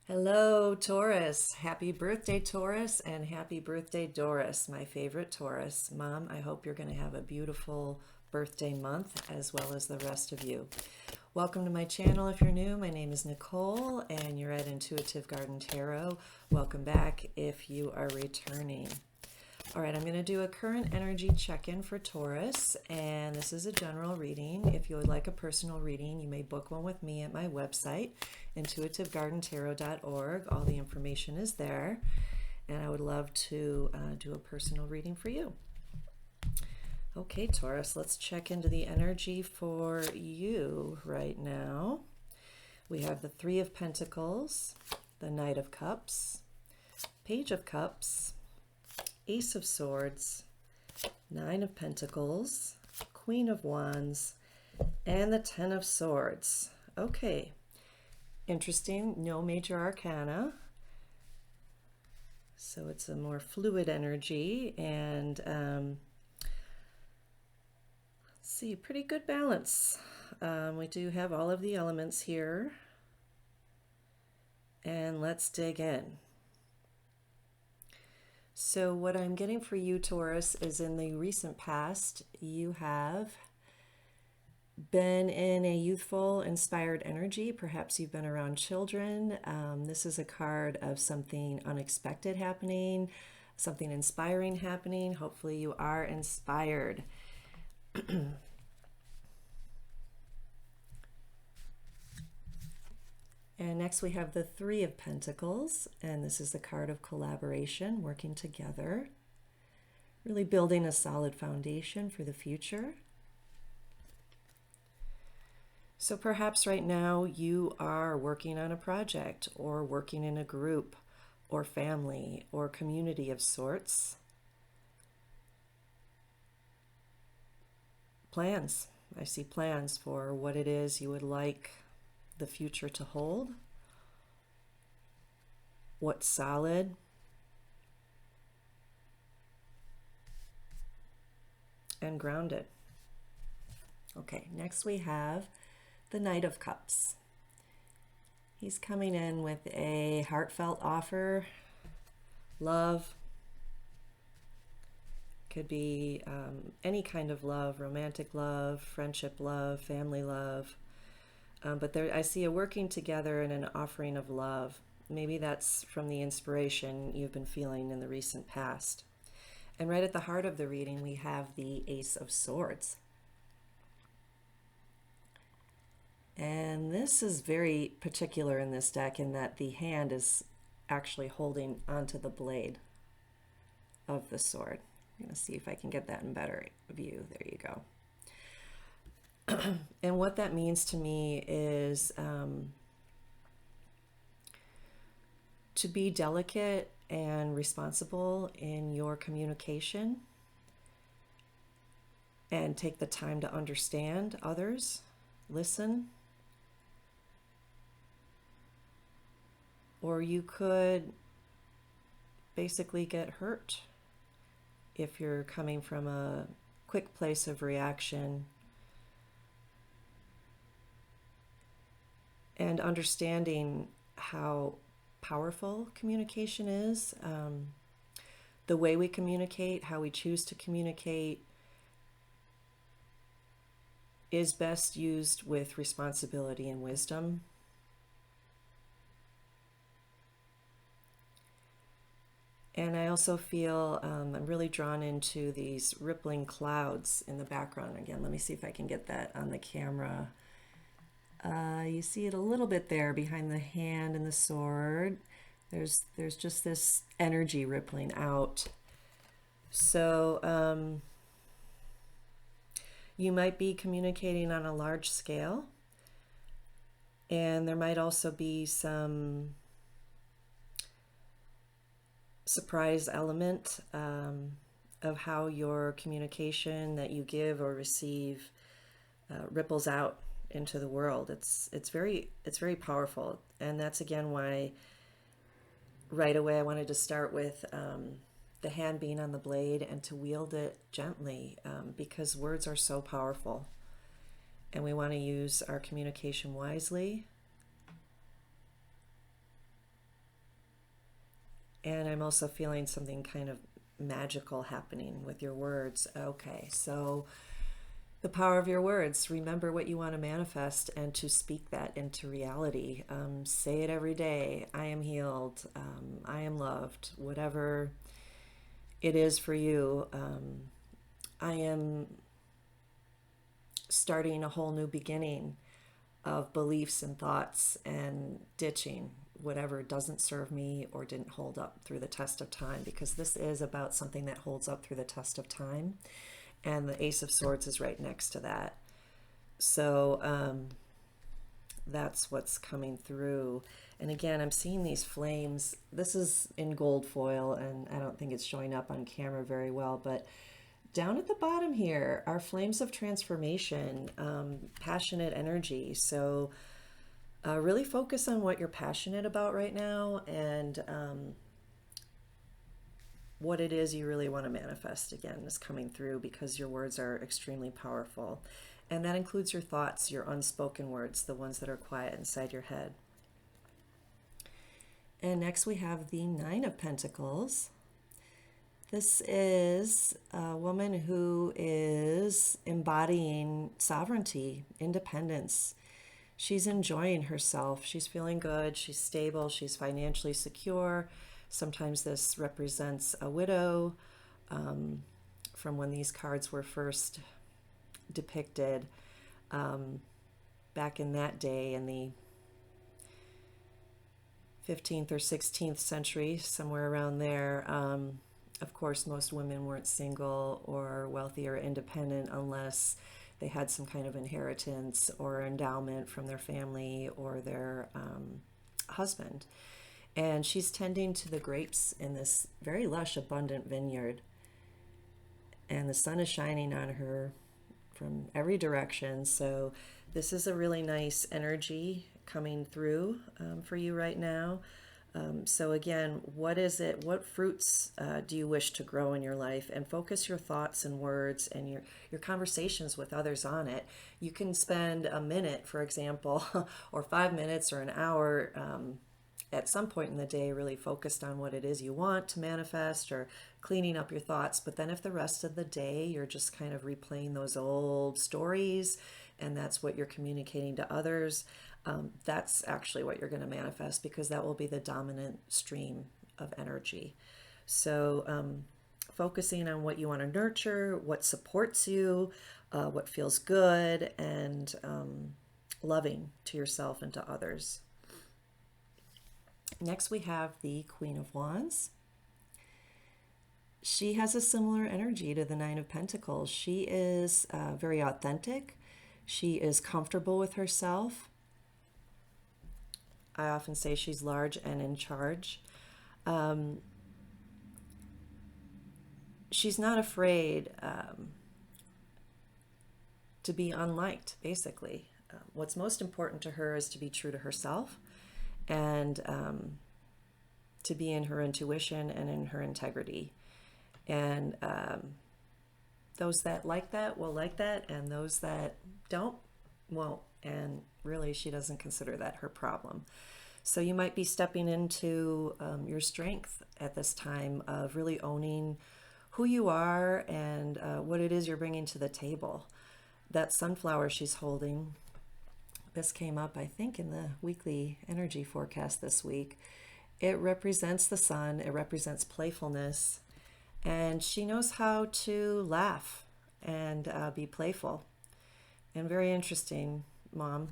Hello, Taurus. Happy birthday, Taurus, and happy birthday, Doris, my favorite Taurus. Mom, I hope you're going to have a beautiful birthday month as well as the rest of you. Welcome to my channel if you're new. My name is Nicole and you're at Intuitive Garden Tarot. Welcome back if you are returning. All right, I'm going to do a current energy check-in for Taurus, and this is a general reading. If you would like a personal reading, you may book one with me at my website, intuitivegardentarot.org. All the information is there, and I would love to do a personal reading for you. Okay, Taurus, let's check into the energy for you right now. We have the Three of Pentacles, the Knight of Cups, Page of Cups, Ace of Swords, Nine of Pentacles, Queen of Wands, and the Ten of Swords. Okay, interesting, no major arcana. So it's a more fluid energy and let's see, pretty good balance. We do have all of the elements here. And let's dig in. So what I'm getting for you, Taurus, is in the recent past, you have been in a youthful, inspired energy. Perhaps you've been around children. This is a card of something unexpected happening, something inspiring happening. Hopefully you are inspired. And next we have the Three of Pentacles, and this is the card of collaboration, working together, really building a solid foundation for the future. So perhaps right now you are working on a project or working in a group or family or community of sorts. Plans. I see plans for what it is you would like the future to hold, what's solid, and grounded. Okay, next we have the Knight of Cups. He's coming in with a heartfelt offer, love. Could be any kind of love, romantic love, friendship love, family love. But there, I see a working together and an offering of love. Maybe that's from the inspiration you've been feeling in the recent past. And right at the heart of the reading, we have the Ace of Swords. And this is very particular in this deck in that the hand is actually holding onto the blade of the sword. I'm going to see if I can get that in better view. There you go. And what that means to me is to be delicate and responsible in your communication and take the time to understand others, listen. Or you could basically get hurt if you're coming from a quick place of reaction. And understanding how powerful communication is, the way we communicate, how we choose to communicate, is best used with responsibility and wisdom. And I also feel I'm really drawn into these rippling clouds in the background. Again, let me see if I can get that on the camera. You see it a little bit there behind the hand and the sword. There's just this energy rippling out. So you might be communicating on a large scale, and there might also be some surprise element of how your communication that you give or receive ripples out into the world. It's very powerful, and that's again why right away I wanted to start with the hand being on the blade and to wield it gently, because words are so powerful and we want to use our communication wisely And I'm also feeling something kind of magical happening with your words. Okay, so the power of your words. Remember what you want to manifest and to speak that into reality. Say it every day. I am healed. I am loved. Whatever it is for you. I am starting a whole new beginning of beliefs and thoughts and ditching whatever doesn't serve me or didn't hold up through the test of time, because this is about something that holds up through the test of time. And the Ace of Swords is right next to that. So that's what's coming through. And again, I'm seeing these flames. This is in gold foil, and I don't think it's showing up on camera very well, but down at the bottom here are flames of transformation, passionate energy. So really focus on what you're passionate about right now, and what it is you really want to manifest, again, is coming through, because your words are extremely powerful. And that includes your thoughts, your unspoken words, the ones that are quiet inside your head. And next we have the Nine of Pentacles. This is a woman who is embodying sovereignty, independence. She's enjoying herself. She's feeling good. She's stable. She's financially secure. Sometimes this represents a widow, from when these cards were first depicted, back in that day in the 15th or 16th century, somewhere around there. Of course, most women weren't single or wealthy or independent unless they had some kind of inheritance or endowment from their family or their husband. And she's tending to the grapes in this very lush, abundant vineyard. And the sun is shining on her from every direction. So this is a really nice energy coming through for you right now. So again, what is it? What fruits do you wish to grow in your life? And focus your thoughts and words and your conversations with others on it. You can spend a minute, for example, or 5 minutes or an hour at some point in the day really focused on what it is you want to manifest, or cleaning up your thoughts. But then if the rest of the day you're just kind of replaying those old stories, and that's what you're communicating to others, that's actually what you're going to manifest, because that will be the dominant stream of energy. So focusing on what you want to nurture, what supports you, what feels good, and loving to yourself and to others. Next we have the Queen of Wands. She has a similar energy to the Nine of Pentacles. She is very authentic. She is comfortable with herself. I often say she's large and in charge. She's not afraid to be unliked, basically. What's most important to her is to be true to herself, and to be in her intuition and in her integrity. And those that like that will like that, and those that don't won't. And really, she doesn't consider that her problem. So you might be stepping into your strength at this time of really owning who you are and what it is you're bringing to the table. That sunflower she's holding, this came up, I think, in the weekly energy forecast this week. It represents the sun. It represents playfulness. And she knows how to laugh and be playful. And very interesting, Mom,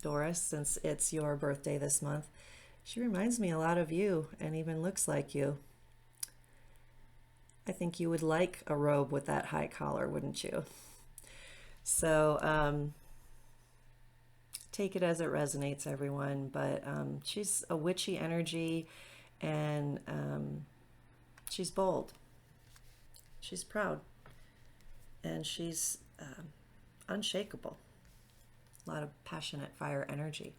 Doris, since it's your birthday this month, she reminds me a lot of you and even looks like you. I think you would like a robe with that high collar, wouldn't you? So take it as it resonates, everyone. But she's a witchy energy, and she's bold. She's proud. And she's unshakable. A lot of passionate fire energy.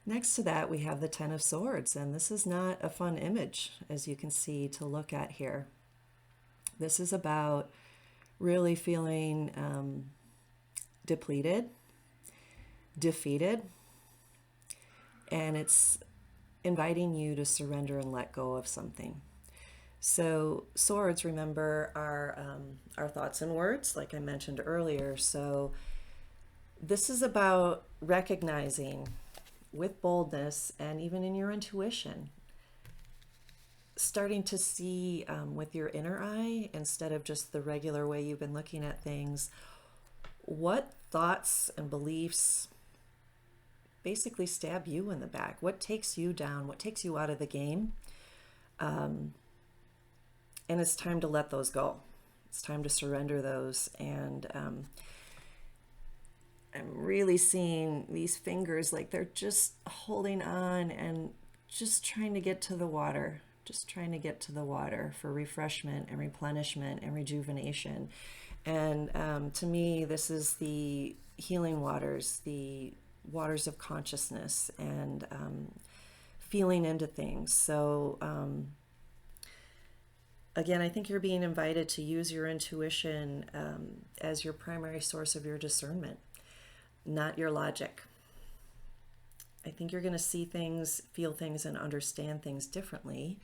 Next to that, we have the Ten of Swords, and this is not a fun image, as you can see, to look at here. This is about really feeling depleted, defeated, and it's inviting you to surrender and let go of something. So swords, remember, are our thoughts and words, like I mentioned earlier. So this is about recognizing with boldness and even in your intuition, starting to see with your inner eye instead of just the regular way you've been looking at things, what thoughts and beliefs basically stab you in the back, what takes you down, what takes you out of the game. And it's time to let those go. It's time to surrender those. And I'm really seeing these fingers like they're just holding on and just trying to get to the water, just trying to get to the water for refreshment and replenishment and rejuvenation. And to me, this is the healing waters, the waters of consciousness and feeling into things. So again, I think you're being invited to use your intuition as your primary source of your discernment, not your logic. I think you're going to see things, feel things, and understand things differently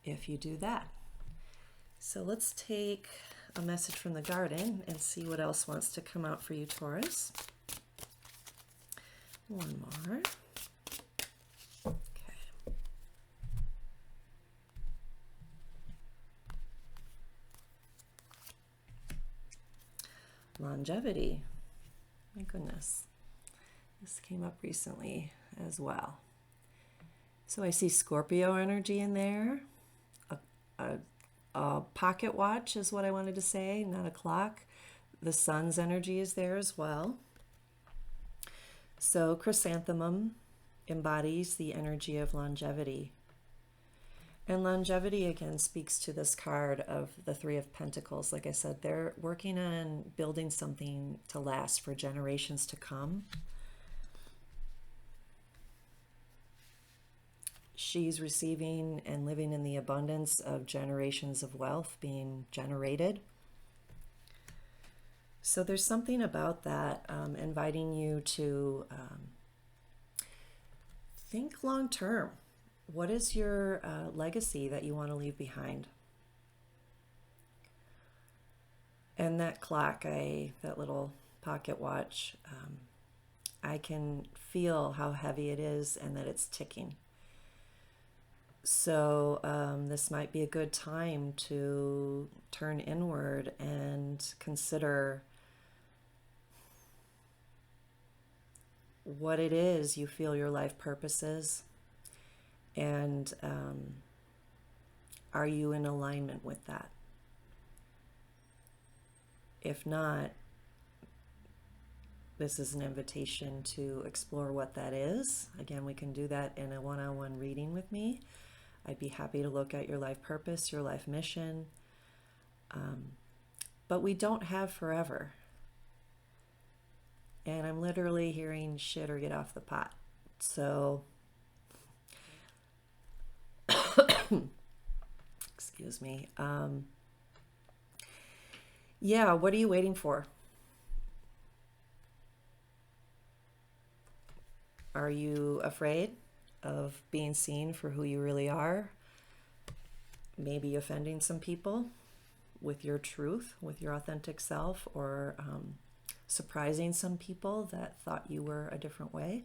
if you do that. So let's take a message from the garden and see what else wants to come out for you, Taurus. One more. Okay. Longevity. My goodness. This came up recently as well. So I see Scorpio energy in there. A pocket watch is what I wanted to say, not a clock. The sun's energy is there as well. So chrysanthemum embodies the energy of longevity. And longevity again speaks to this card of the Three of Pentacles. Like I said, they're working on building something to last for generations to come. She's receiving and living in the abundance of generations of wealth being generated. So there's something about that inviting you to think long term. What is your legacy that you want to leave behind? And that clock, that little pocket watch, I can feel how heavy it is and that it's ticking. So this might be a good time to turn inward and consider what it is you feel your life purpose is, and are you in alignment with that? If not, this is an invitation to explore what that is. Again, we can do that in a one-on-one reading with me. I'd be happy to look at your life purpose, your life mission. But we don't have forever. And I'm literally hearing shit or get off the pot. So, excuse me. Yeah, what are you waiting for? Are you afraid of being seen for who you really are? Maybe offending some people with your truth, with your authentic self, or surprising some people that thought you were a different way.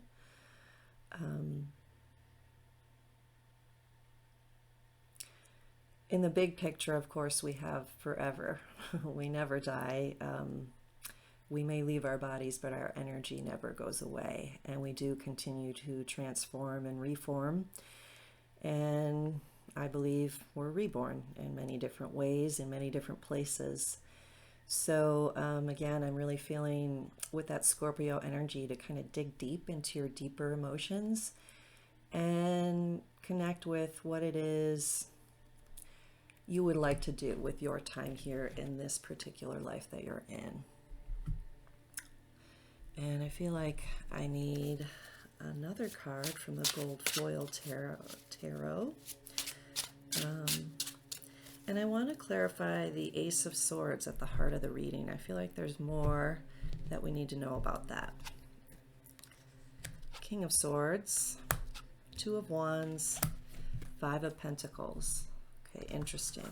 In the big picture, of course, we have forever. We never die. We may leave our bodies, but our energy never goes away. And we do continue to transform and reform. And I believe we're reborn in many different ways, in many different places. So again, I'm really feeling with that Scorpio energy to kind of dig deep into your deeper emotions and connect with what it is you would like to do with your time here in this particular life that you're in. And I feel like I need another card from the Gold Foil Tarot. And I want to clarify the Ace of Swords at the heart of the reading. I feel like there's more that we need to know about that. King of Swords, Two of Wands, Five of Pentacles. Okay, interesting.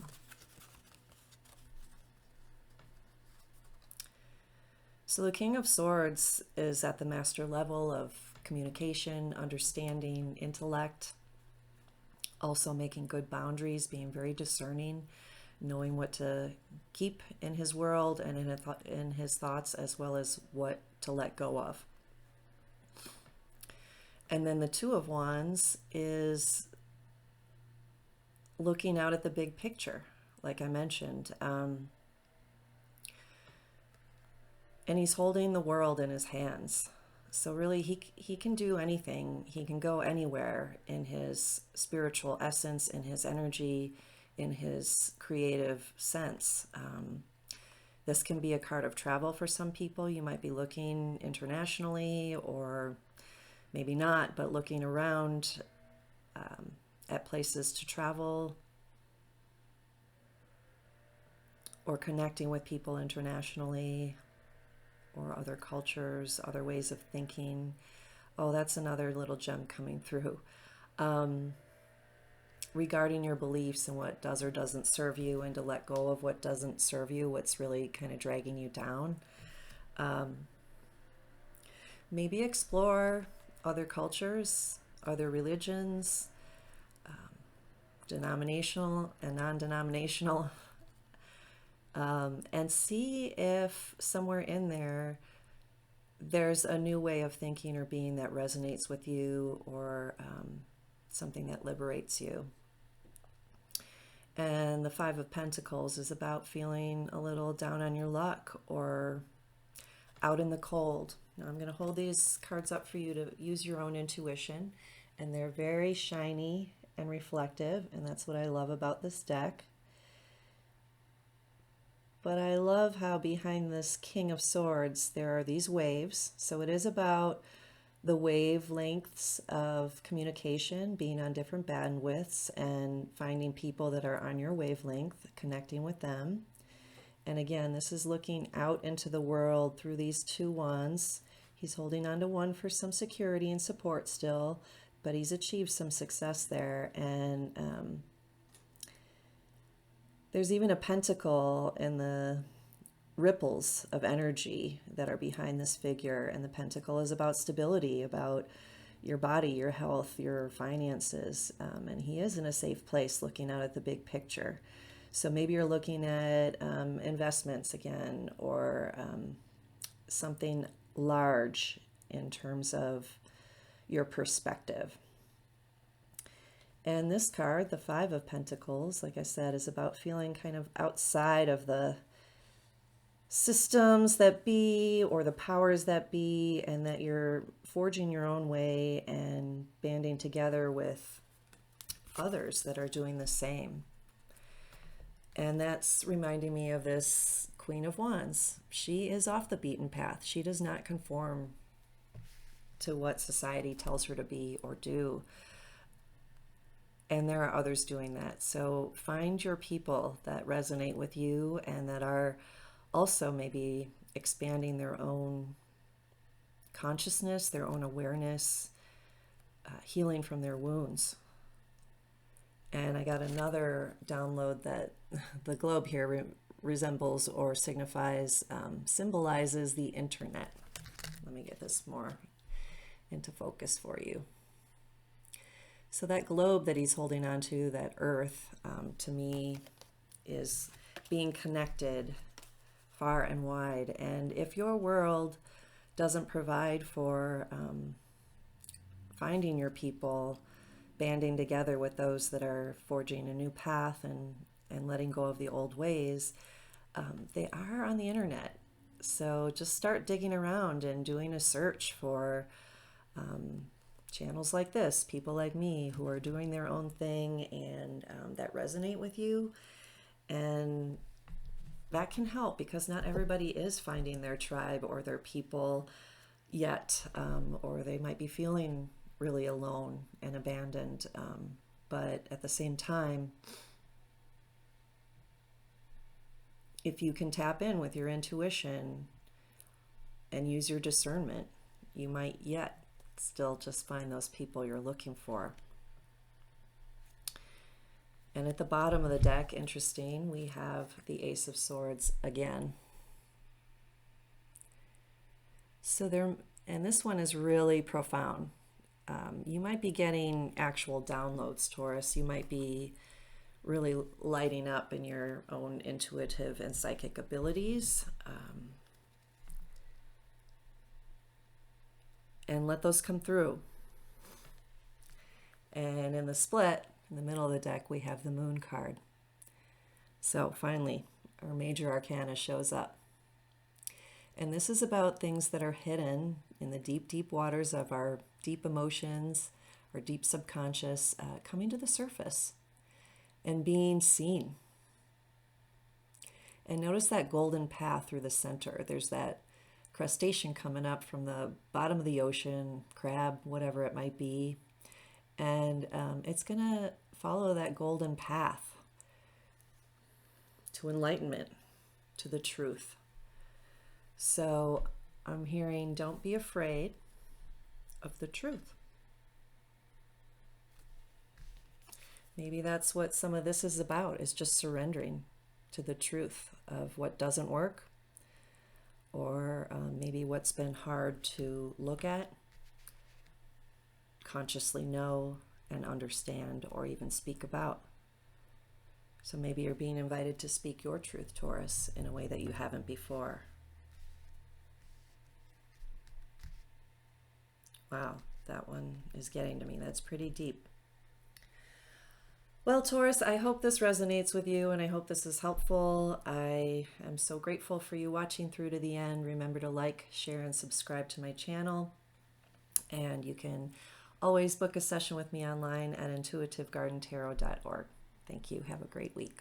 So the King of Swords is at the master level of communication, understanding, intellect, also making good boundaries, being very discerning, knowing what to keep in his world and in his thoughts, as well as what to let go of. And then the Two of Wands is looking out at the big picture, like I mentioned. And he's holding the world in his hands. So really, he can do anything. He can go anywhere in his spiritual essence, in his energy, in his creative sense. This can be a card of travel for some people. You might be looking internationally, or maybe not, but looking around at places to travel, or connecting with people internationally, or other cultures, other ways of thinking. Oh, that's another little gem coming through. Regarding your beliefs and what does or doesn't serve you, and to let go of what doesn't serve you, what's really kind of dragging you down. Maybe explore other cultures, other religions, denominational and non-denominational, and see if somewhere in there there's a new way of thinking or being that resonates with you, or something that liberates you. And the Five of Pentacles is about feeling a little down on your luck or out in the cold. Now I'm going to hold these cards up for you to use your own intuition, and they're very shiny and reflective, and that's what I love about this deck. But I love how behind this King of Swords there are these waves. So it is about the wavelengths of communication, being on different bandwidths, and finding people that are on your wavelength, connecting with them. And again, this is looking out into the world through these two wands. He's holding on to one for some security and support still, but he's achieved some success there. And there's even a pentacle in the ripples of energy that are behind this figure. And the pentacle is about stability, about your body, your health, your finances. And he is in a safe place looking out at the big picture. So maybe you're looking at investments again, or something large in terms of your perspective. And this card, the Five of Pentacles, like I said, is about feeling kind of outside of the systems that be, or the powers that be, and that you're forging your own way and banding together with others that are doing the same. And that's reminding me of this Queen of Wands. She is off the beaten path. She does not conform to what society tells her to be or do. And there are others doing that. So find your people that resonate with you, and that are also maybe expanding their own consciousness, their own awareness, healing from their wounds. And I got another download that the globe here resembles or signifies, symbolizes the internet. Let me get this more into focus for you. So that globe that he's holding on to, that earth, to me is being connected far and wide. And if your world doesn't provide for finding your people, banding together with those that are forging a new path and letting go of the old ways, they are on the internet. So just start digging around and doing a search for channels like this, people like me who are doing their own thing and that resonate with you. And that can help, because not everybody is finding their tribe or their people yet, or they might be feeling really alone and abandoned. But at the same time, if you can tap in with your intuition and use your discernment, you might yet Still just find those people you're looking for. And at the bottom of the deck, interesting, we have the Ace of Swords again. So there, and this one is really profound. You might be getting actual downloads, Taurus. You might be really lighting up in your own intuitive and psychic abilities. And let those come through. And in the split, in the middle of the deck, we have the Moon card. So finally, our major arcana shows up. And this is about things that are hidden in the deep, deep waters of our deep emotions, our deep subconscious, coming to the surface and being seen. And notice that golden path through the center. There's that crustacean coming up from the bottom of the ocean, crab, whatever it might be. And it's going to follow that golden path to enlightenment, to the truth. So I'm hearing, don't be afraid of the truth. Maybe that's what some of this is about, is just surrendering to the truth of what doesn't work, or maybe what's been hard to look at, consciously know and understand, or even speak about. So maybe you're being invited to speak your truth, Taurus, in a way that you haven't before. Wow, that one is getting to me. That's pretty deep. Well, Taurus, I hope this resonates with you, and I hope this is helpful. I am so grateful for you watching through to the end. Remember to like, share, and subscribe to my channel. And you can always book a session with me online at intuitivegardentarot.org. Thank you. Have a great week.